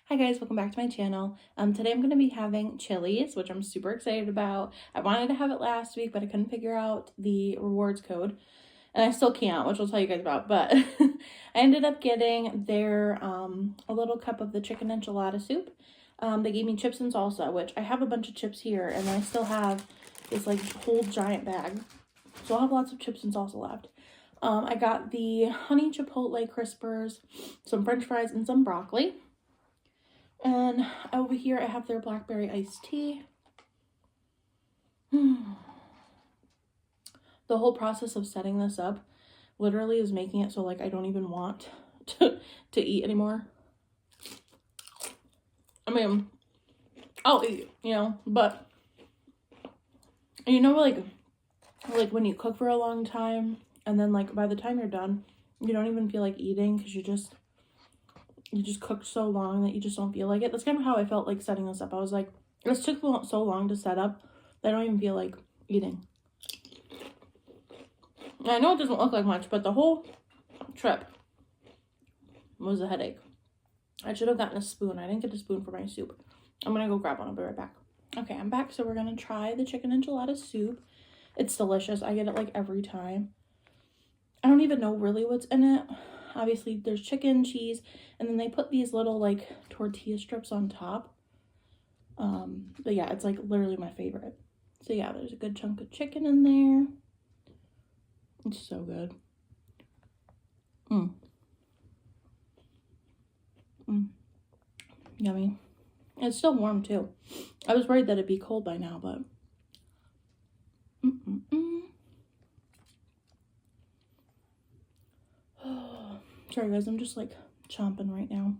Hi guys, welcome back to my channel. Today I'm going to be having Chili's, which I'm super excited about. I wanted to have it last week, but I couldn't figure out the rewards code. And I still can't, which I'll tell you guys about. But I ended up getting their a little cup of the chicken enchilada soup. They gave me chips and salsa, which I have a bunch of chips here. And I still have this like whole giant bag. So I'll have lots of chips and salsa left. I got the honey chipotle crispers, some french fries, and some broccoli. And over here I have their blackberry iced tea. The whole process of setting this up literally is making it so like I don't even want to eat anymore. I mean, I'll eat, but you know like when you cook for a long time and then like by the time you're done, you don't even feel like eating because you just cooked so long that you just don't feel like it. That's kind of how I felt like setting this up. I was like, this took so long to set up that I don't even feel like eating. And I know it doesn't look like much, but the whole trip was a headache. I should have gotten a spoon. I didn't get a spoon for my soup. I'm gonna go grab one. I'll be right back. Okay, I'm back. So we're gonna try the chicken enchilada soup. It's delicious. I get it like every time. I don't even know really what's in it. Obviously, there's chicken, cheese, and then they put these little, like, tortilla strips on top. But yeah, it's, like, literally my favorite. So yeah, there's a good chunk of chicken in there. It's so good. Yummy. It's still warm, too. I was worried that it'd be cold by now, but... Sorry, guys, I'm just, like, chomping right now.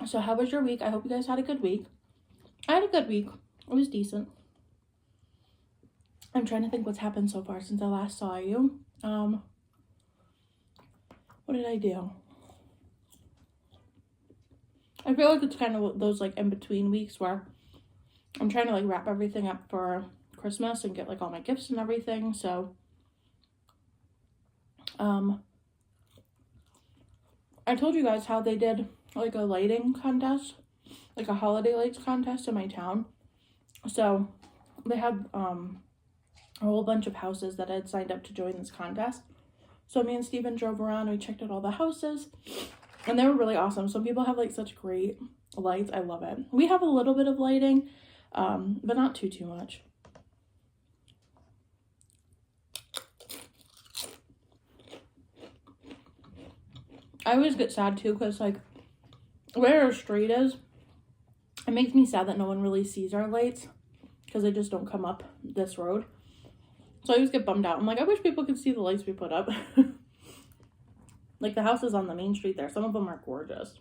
So how was your week? I hope you guys had a good week. I had a good week. It was decent. I'm trying to think what's happened so far since I last saw you. What did I do? I feel like it's kind of those like in between weeks where I'm trying to like wrap everything up for Christmas and get like all my gifts and everything. So I told you guys how they did like a lighting contest, like a holiday lights contest in my town. So they had a whole bunch of houses that had signed up to join this contest. So me and Steven drove around, we checked out all the houses, and they were really awesome. Some people have like such great lights. I love it. We have a little bit of lighting, but not too much. I always get sad too because like where our street is, it makes me sad that no one really sees our lights because they just don't come up this road. So I always get bummed out. I'm like, I wish people could see the lights we put up. Like the houses on the main street there, some of them are gorgeous.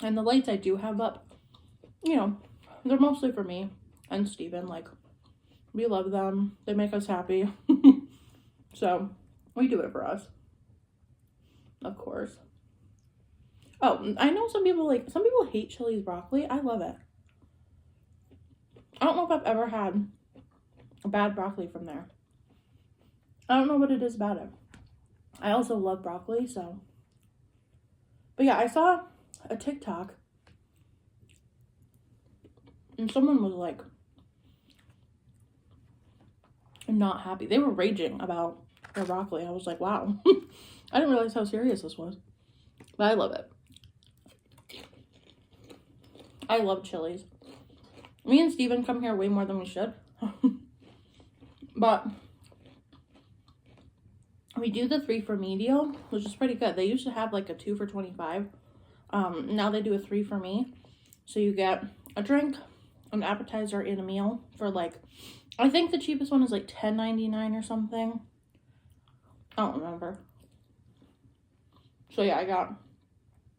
And the lights I do have up, they're mostly for me and Steven. Like, we love them. They make us happy. So, we do it for us. Of course. Oh, I know some people hate Chili's broccoli. I love it. I don't know if I've ever had a bad broccoli from there. I don't know what it is about it. I also love broccoli, so. But yeah, I saw a TikTok and someone was like not happy. They were raging about their broccoli. I was like, wow. I didn't realize how serious this was. But I love it. I love Chili's. Me and Steven come here way more than we should. But we do the 3 for me deal, which is pretty good. They used to have like a 2 for $25. Now they do a 3 for me. So you get a drink, an appetizer, and a meal for like, I think the cheapest one is like $10.99 or something. I don't remember. So yeah, I got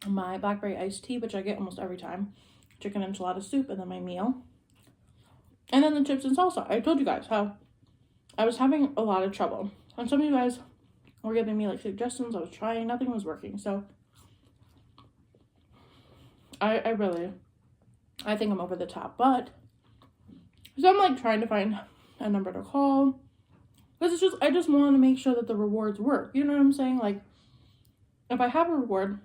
my blackberry iced tea, which I get almost every time. Chicken enchilada soup, and then my meal. And then the chips and salsa. I told you guys how I was having a lot of trouble. And some of you guys were giving me like suggestions. I was trying. Nothing was working. So I really, I think I'm over the top, but, so I'm like trying to find a number to call. Because it's just, I just want to make sure that the rewards work. You know what I'm saying? Like, if I have a reward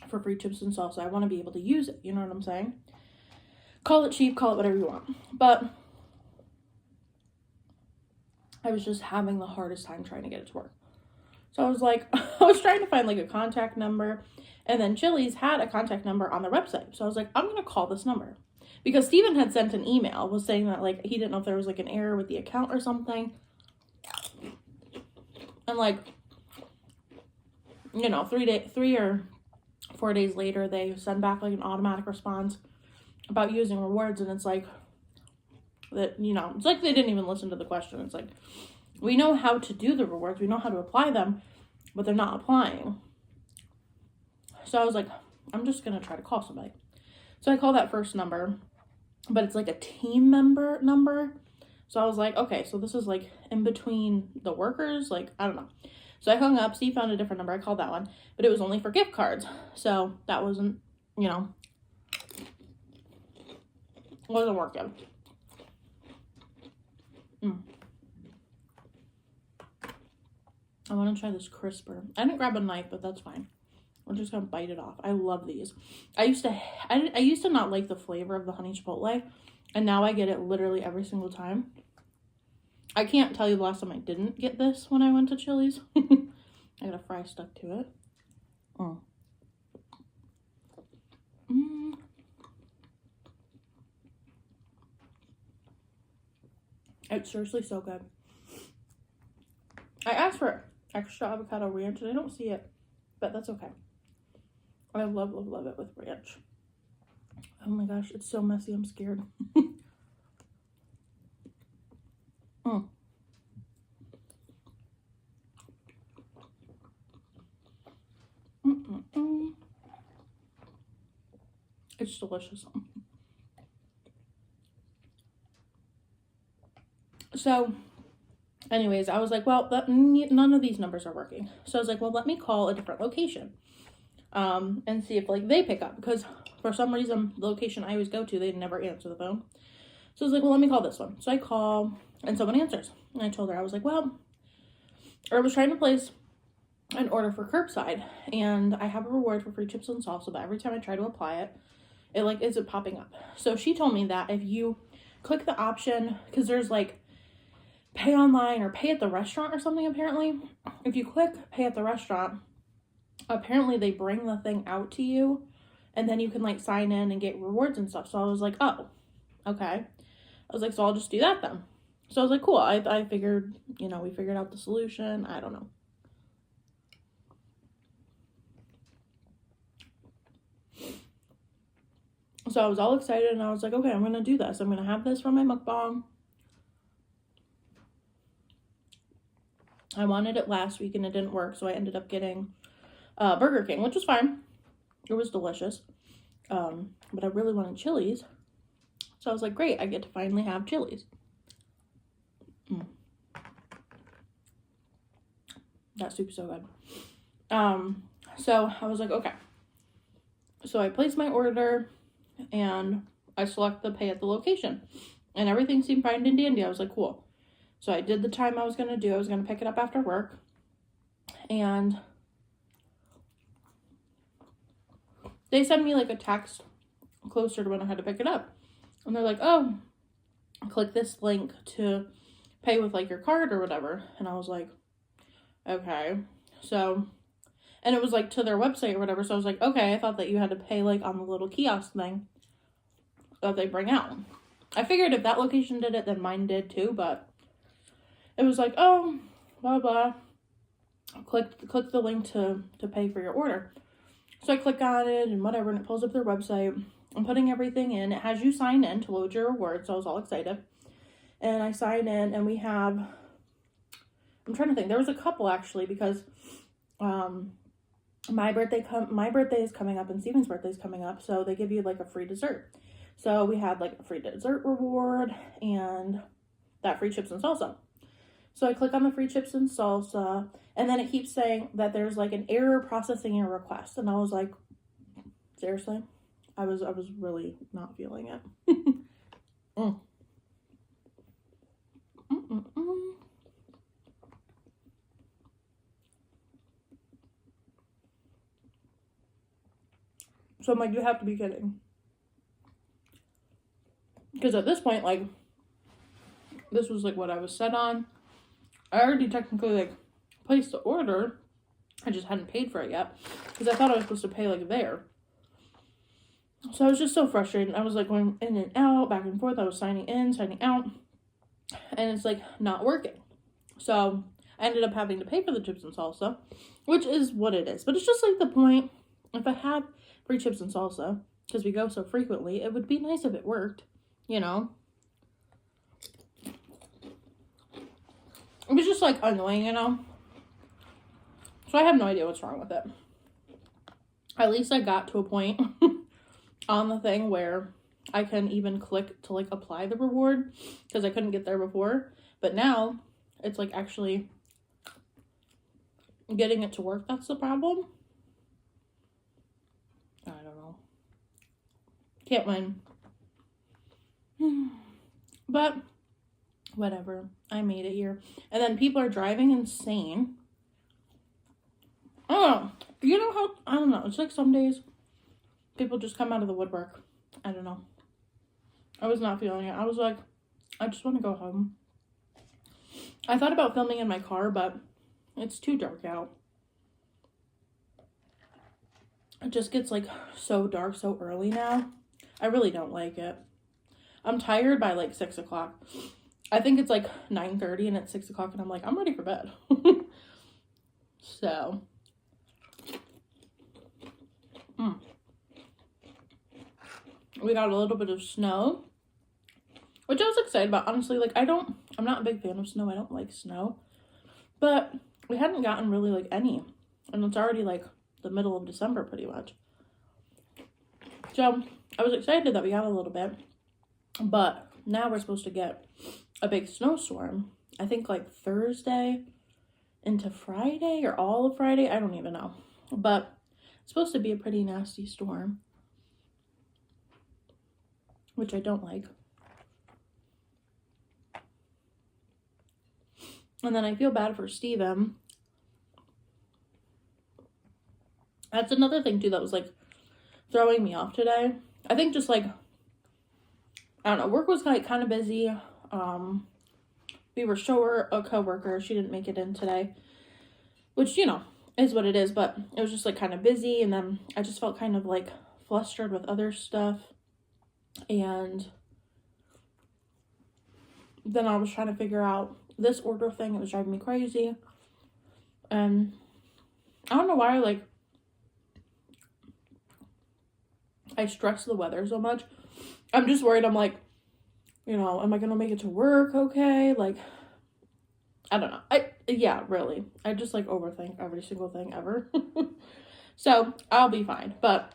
for free chips and salsa, I want to be able to use it. You know what I'm saying? Call it cheap, call it whatever you want. But I was just having the hardest time trying to get it to work. So I was like, I was trying to find like a contact number. And then Chili's had a contact number on their website. So I was like, I'm going to call this number. Because Steven had sent an email, was saying that like he didn't know if there was like an error with the account or something. And like, you know, 3 or 4 days later, they send back like an automatic response about using rewards. And it's like, that, you know, it's like they didn't even listen to the question. It's like, we know how to do the rewards, we know how to apply them, but they're not applying. So I was like, I'm just gonna try to call somebody. So I call that first number, but it's like a team member number. So I was like, okay, so this is like in between the workers, like, I don't know. So I hung up, Steve found a different number, I called that one, but it was only for gift cards. So that wasn't, you know, wasn't working. I want to try this crisper. I didn't grab a knife, but that's fine. We're just gonna bite it off. I love these. I used to not like the flavor of the honey chipotle, and now I get it literally every single time. I can't tell you the last time I didn't get this when I went to Chili's. I got a fry stuck to it. Oh. It's seriously so good. I asked for extra avocado ranch and I don't see it, but that's okay. I love it with ranch. Oh my gosh, it's so messy, I'm scared. It's delicious. So anyways, I was like, well, none of these numbers are working. So I was like, well, let me call a different location and see if like they pick up, because for some reason the location I always go to, they never answer the phone. So I was like, well, let me call this one. So I call and someone answers, and I told her, I was like, well, I was trying to place an order for curbside and I have a reward for free chips and salsa, but every time I try to apply it, it like isn't popping up. So she told me that if you click the option, because there's like pay online or pay at the restaurant or something, apparently if you click pay at the restaurant, apparently they bring the thing out to you and then you can like sign in and get rewards and stuff. So I was like, oh, okay. I was like, so I'll just do that then. So I was like, cool. I figured, you know, we figured out the solution. I don't know. So I was all excited and I was like, okay, I'm going to do this. I'm going to have this for my mukbang. I wanted it last week and it didn't work. So I ended up getting Burger King, which was fine. It was delicious. But I really wanted Chili's. So I was like, great, I get to finally have Chili's. That soup's so good. So I was like, okay. So I placed my order and I select the pay at the location. And everything seemed fine and dandy. I was like, cool. So I did the time I was going to do. I was going to pick it up after work. And they sent me like a text closer to when I had to pick it up. And they're like, oh, click this link to pay with like your card or whatever. And I was like, okay. So, and it was like to their website or whatever. So I was like, okay, I thought that you had to pay like on the little kiosk thing that they bring out. I figured if that location did it, then mine did too. But it was like, oh, blah, blah. Click the link to pay for your order. So I click on it and whatever, and it pulls up their website. I'm putting everything in. It has you sign in to load your rewards, so I was all excited. And I sign in, and we have, I'm trying to think, there was a couple actually, because my birthday is coming up and Steven's birthday is coming up, so they give you like a free dessert. So we had like a free dessert reward and that free chips and salsa. So I click on the free chips and salsa, and then it keeps saying that there's like an error processing your request. And I was like, seriously? I was really not feeling it. Mm. Mm-mm-mm. So I'm like, you have to be kidding. Because at this point, like, this was like what I was set on. I already technically like placed the order. I just hadn't paid for it yet because I thought I was supposed to pay like there. So I was just so frustrated. I was like going in and out, back and forth. I was signing in, signing out, and it's like not working. So I ended up having to pay for the chips and salsa, which is what it is. But it's just like the point. If I had free chips and salsa, because we go so frequently, it would be nice if it worked, you know? It was just like annoying, you know? So I have no idea what's wrong with it. At least I got to a point on the thing where I can even click to like apply the reward because I couldn't get there before. But now it's like actually getting it to work. That's the problem. I don't know. Can't win. But whatever. I made it here. And then people are driving insane. I don't know. You know how, I don't know. It's like some days people just come out of the woodwork. I don't know. I was not feeling it. I was like, I just want to go home. I thought about filming in my car, but it's too dark out. It just gets like so dark so early now. I really don't like it. I'm tired by like 6 o'clock. I think it's like 9:30 and it's 6 o'clock and I'm like, I'm ready for bed. So. We got a little bit of snow, which I was excited about. Honestly, like I'm not a big fan of snow. I don't like snow, but we hadn't gotten really like any, and it's already like the middle of December pretty much. So I was excited that we got a little bit, but now we're supposed to get a big snowstorm. I think like Thursday into Friday or all of Friday. I don't even know, but it's supposed to be a pretty nasty storm, which I don't like. And then I feel bad for Steven. That's another thing too that was like throwing me off today. I think just like, I don't know, work was like kind of busy. We were short a coworker. She didn't make it in today, which, you know, is what it is, but it was just like kind of busy. And then I just felt kind of like flustered with other stuff. And then I was trying to figure out this order thing. It was driving me crazy. And I don't know why, like, I stress the weather so much. I'm just worried. I'm like, you know, am I going to make it to work okay? Like, I don't know. Yeah, really. I just, like, overthink every single thing ever. So, I'll be fine. But,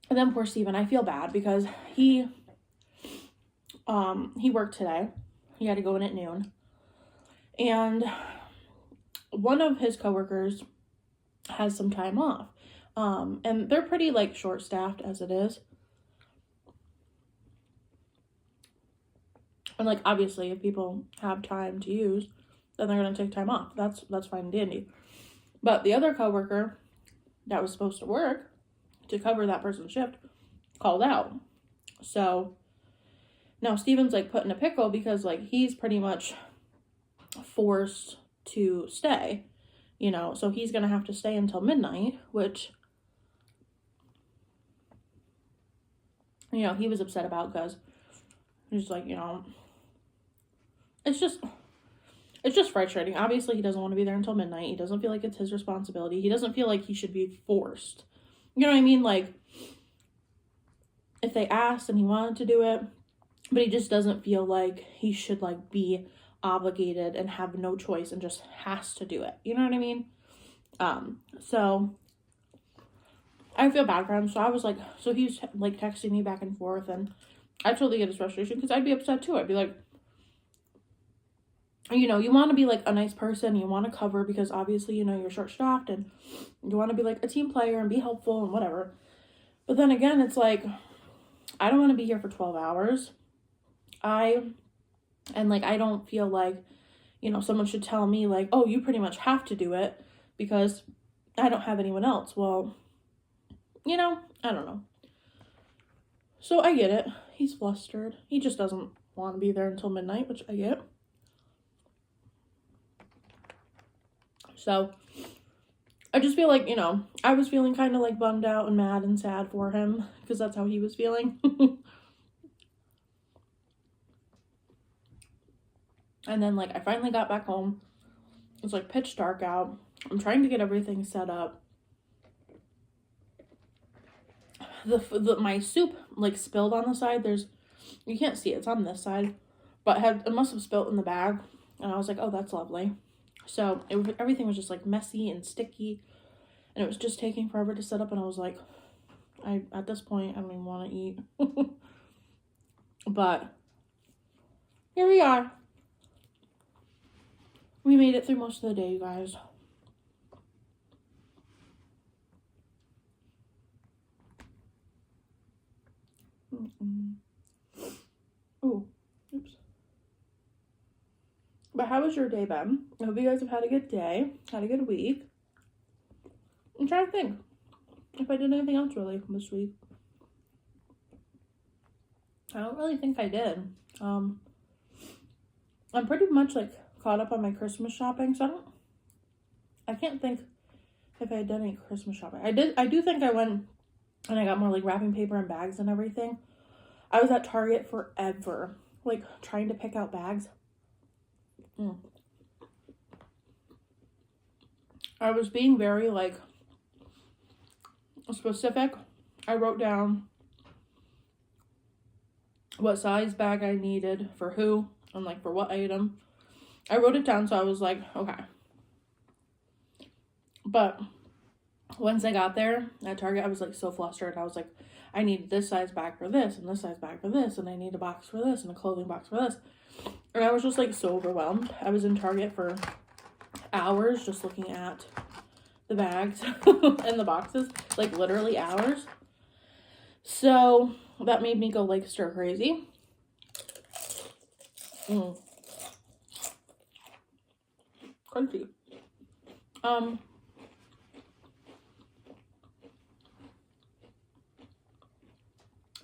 and then poor Steven, I feel bad because he worked today. He had to go in at noon. And one of his coworkers has some time off. And they're pretty, like, short-staffed as it is. And, like, obviously, if people have time to use, then they're going to take time off. That's fine and dandy. But the other coworker that was supposed to work to cover that person's shift called out. So now Steven's, like, put in a pickle because, like, he's pretty much forced to stay, you know. So he's going to have to stay until midnight, which, you know, he was upset about because he's like, you know, it's just frustrating. Obviously, he doesn't want to be there until midnight. He doesn't feel like it's his responsibility. He doesn't feel like he should be forced. You know what I mean? Like, if they asked and he wanted to do it, but he just doesn't feel like he should, like, be obligated and have no choice and just has to do it. You know what I mean? So I feel bad for him. So I was like, so he was, like, texting me back and forth, and I totally get his frustration because I'd be upset too. I'd be like, you know, you want to be like a nice person. You want to cover because obviously, you know, you're short staffed and you want to be like a team player and be helpful and whatever. But then again, it's like, I don't want to be here for 12 hours. I don't feel like, you know, someone should tell me like, oh, you pretty much have to do it because I don't have anyone else. Well, you know, I don't know. So I get it. He's flustered. He just doesn't want to be there until midnight, which I get. So I just feel like, you know, I was feeling kind of like bummed out and mad and sad for him because that's how he was feeling. And then like I finally got back home. It's like pitch dark out. I'm trying to get everything set up. My soup like spilled on the side. You can't see it. It's on this side, but it must have spilled in the bag. And I was like, oh, that's lovely. So everything was just like messy and sticky, and it was just taking forever to set up. And I was like, at this point I don't even want to eat. But here we are. We made it through most of the day, you guys. Oh, oops. But how was your day, Ben? I hope you guys have had a good day, had a good week. I'm trying to think if I did anything else really this week. I don't really think I did. I'm pretty much like caught up on my Christmas shopping, so I can't think if I had done any Christmas shopping. I do think I went and I got more like wrapping paper and bags and everything. I was at Target forever, like trying to pick out bags. I was being very like specific. I wrote down what size bag I needed for who and like for what item. I wrote it down, so I was like, okay. But once I got there at Target, I was like so flustered. I was like, I need this size bag for this and this size bag for this, and I need a box for this and a clothing box for this. And I was just like so overwhelmed. I was in Target for hours just looking at the bags and the boxes, like literally hours. So that made me go like stir crazy. Crunchy.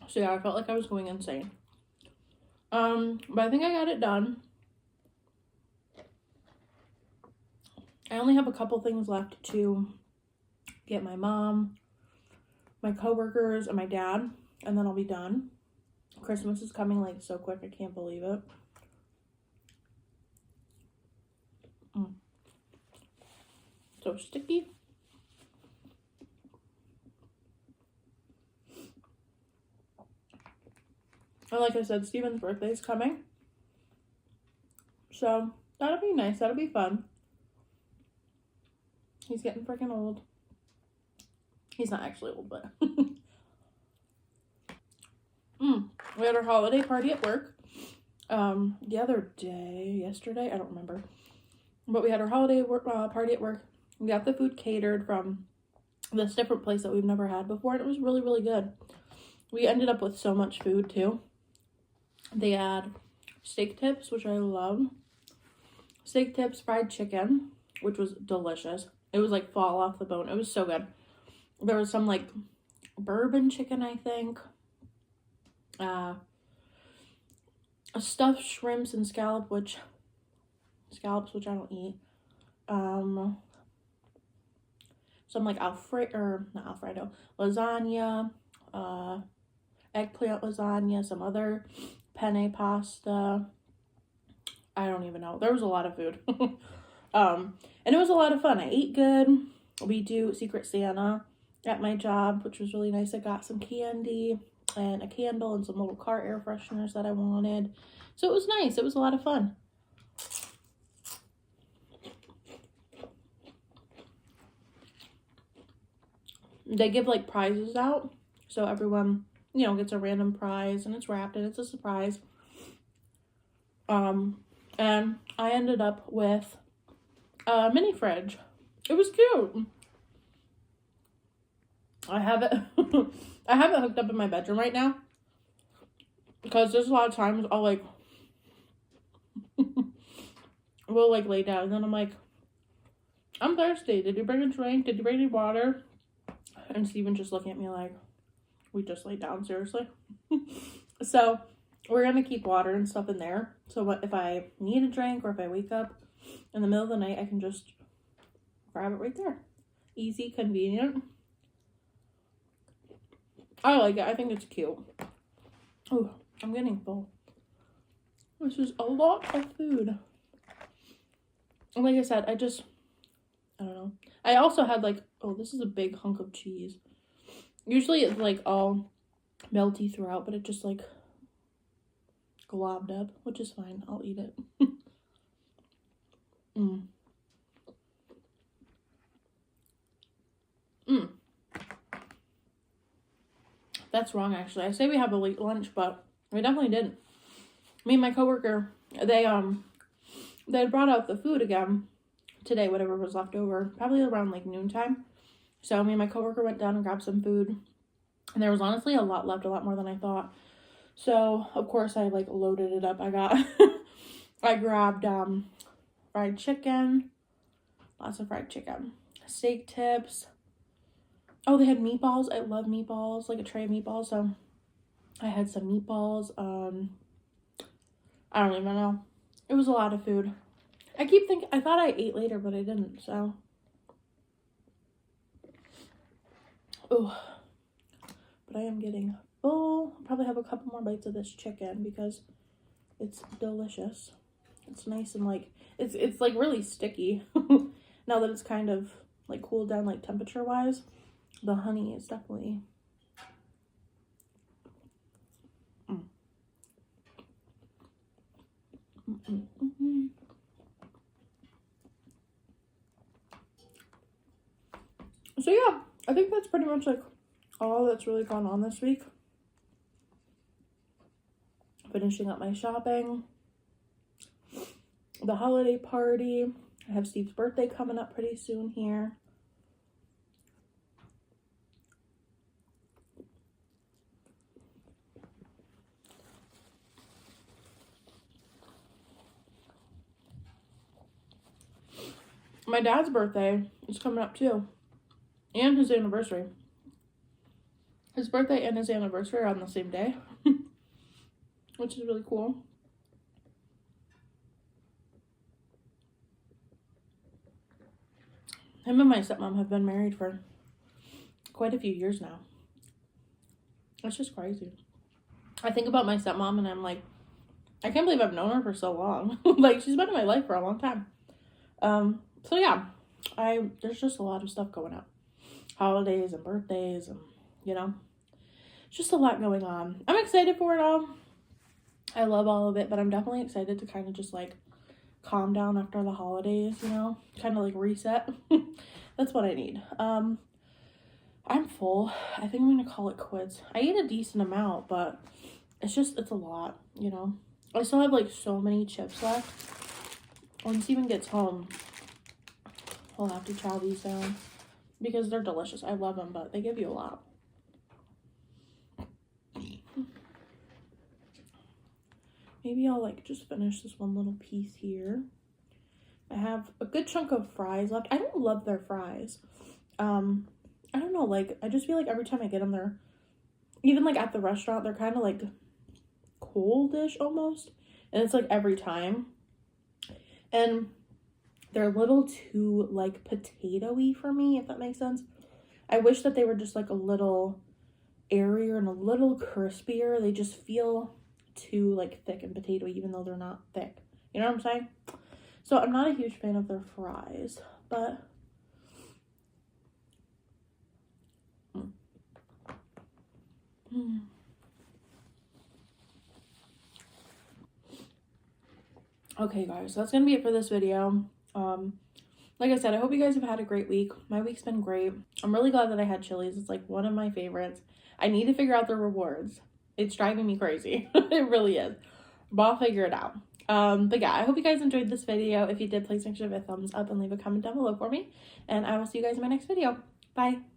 So yeah, I felt like I was going insane. But I think I got it done. I only have a couple things left to get my mom, my coworkers, and my dad, and then I'll be done. Christmas is coming like so quick, I can't believe it. So sticky. And like I said, Steven's birthday is coming. So that'll be nice. That'll be fun. He's getting freaking old. He's not actually old, but we had our holiday party at work the other day, yesterday, I don't remember, but we had our holiday party at work. We got the food catered from this different place that we've never had before, and it was really, really good. We ended up with so much food too. They had steak tips, which I love, steak tips, fried chicken, which was delicious. It was like fall off the bone. It was so good. There was some like bourbon chicken, I think. Stuffed shrimps and scallops, which I don't eat. Some like not Alfredo, lasagna, eggplant lasagna, some other penne pasta. I don't even know. There was a lot of food. And it was a lot of fun. I ate good. We do Secret Santa at my job, which was really nice. I got some candy and a candle and some little car air fresheners that I wanted. So it was nice. It was a lot of fun. They give like prizes out. So everyone, you know, gets a random prize and it's wrapped and it's a surprise. And I ended up with a mini fridge. It was cute. I have it I have it hooked up in my bedroom right now because there's a lot of times I'll like we'll like lay down and then I'm like, I'm thirsty. Did you bring a drink? Did you bring any water? And Steven's just looking at me like, we just laid down, seriously. So we're gonna keep water and stuff in there. So what if I need a drink or if I wake up in the middle of the night, I can just grab it right there. Easy, convenient. I like it. I think it's cute. Oh, I'm getting full. This is a lot of food. And like I said, I don't know. I also had like, oh, this is a big hunk of cheese. Usually it's like all melty throughout, but it just like globbed up, which is fine. I'll eat it. That's wrong, actually. I say we have a late lunch, but we definitely didn't. Me and my coworker, they had brought out the food again today, whatever was left over, probably around like noontime. So me and my coworker went down and grabbed some food, and there was honestly a lot left, a lot more than I thought. So of course I like loaded it up. I grabbed fried chicken, lots of fried chicken, steak tips. Oh, they had meatballs. I love meatballs, like a tray of meatballs. So I had some meatballs. I don't even know. It was a lot of food. I keep thinking, I thought I ate later, but I didn't, so. Oh, but I am getting full. I'll probably have a couple more bites of this chicken because it's delicious. It's nice and like, it's like really sticky. Now that it's kind of like cooled down, like temperature wise, the honey is definitely So yeah, I think that's pretty much like all that's really gone on this week. Finishing up my shopping, the holiday party. I have Steve's birthday coming up pretty soon here. My dad's birthday is coming up too. And his anniversary. His birthday and his anniversary are on the same day. Which is really cool. Him and my stepmom have been married for quite a few years now. It's just crazy. I think about my stepmom and I'm like, I can't believe I've known her for so long. Like, she's been in my life for a long time. So yeah, there's just a lot of stuff going on. Holidays and birthdays and, you know, just a lot going on. I'm excited for it all. I love all of it, but I'm definitely excited to kind of just like calm down after the holidays, you know, kind of like reset. That's what I need. I'm full. I think I'm gonna call it quits. I eat a decent amount, but it's a lot, you know. I still have like so many chips left. When Steven gets home, he'll have to chow these down because they're delicious. I love them, but they give you a lot. Maybe I'll like just finish this one little piece here. I have a good chunk of fries left. I don't love their fries. I don't know, like I just feel like every time I get them, they're even like at the restaurant, they're kind of like coldish almost, and it's like every time, and they're a little too like potato-y for me, if that makes sense. I wish that they were just like a little airier and a little crispier. They just feel too like thick and potato, even though they're not thick. You know what I'm saying? So I'm not a huge fan of their fries, but okay guys, so that's gonna be it for this video. Like I said, I hope you guys have had a great week. My week's been great. I'm really glad that I had Chili's. It's like one of my favorites. I need to figure out the rewards. It's driving me crazy. It really is. But I'll figure it out. But yeah, I hope you guys enjoyed this video. If you did, please make sure to give it a thumbs up and leave a comment down below for me. And I will see you guys in my next video. Bye.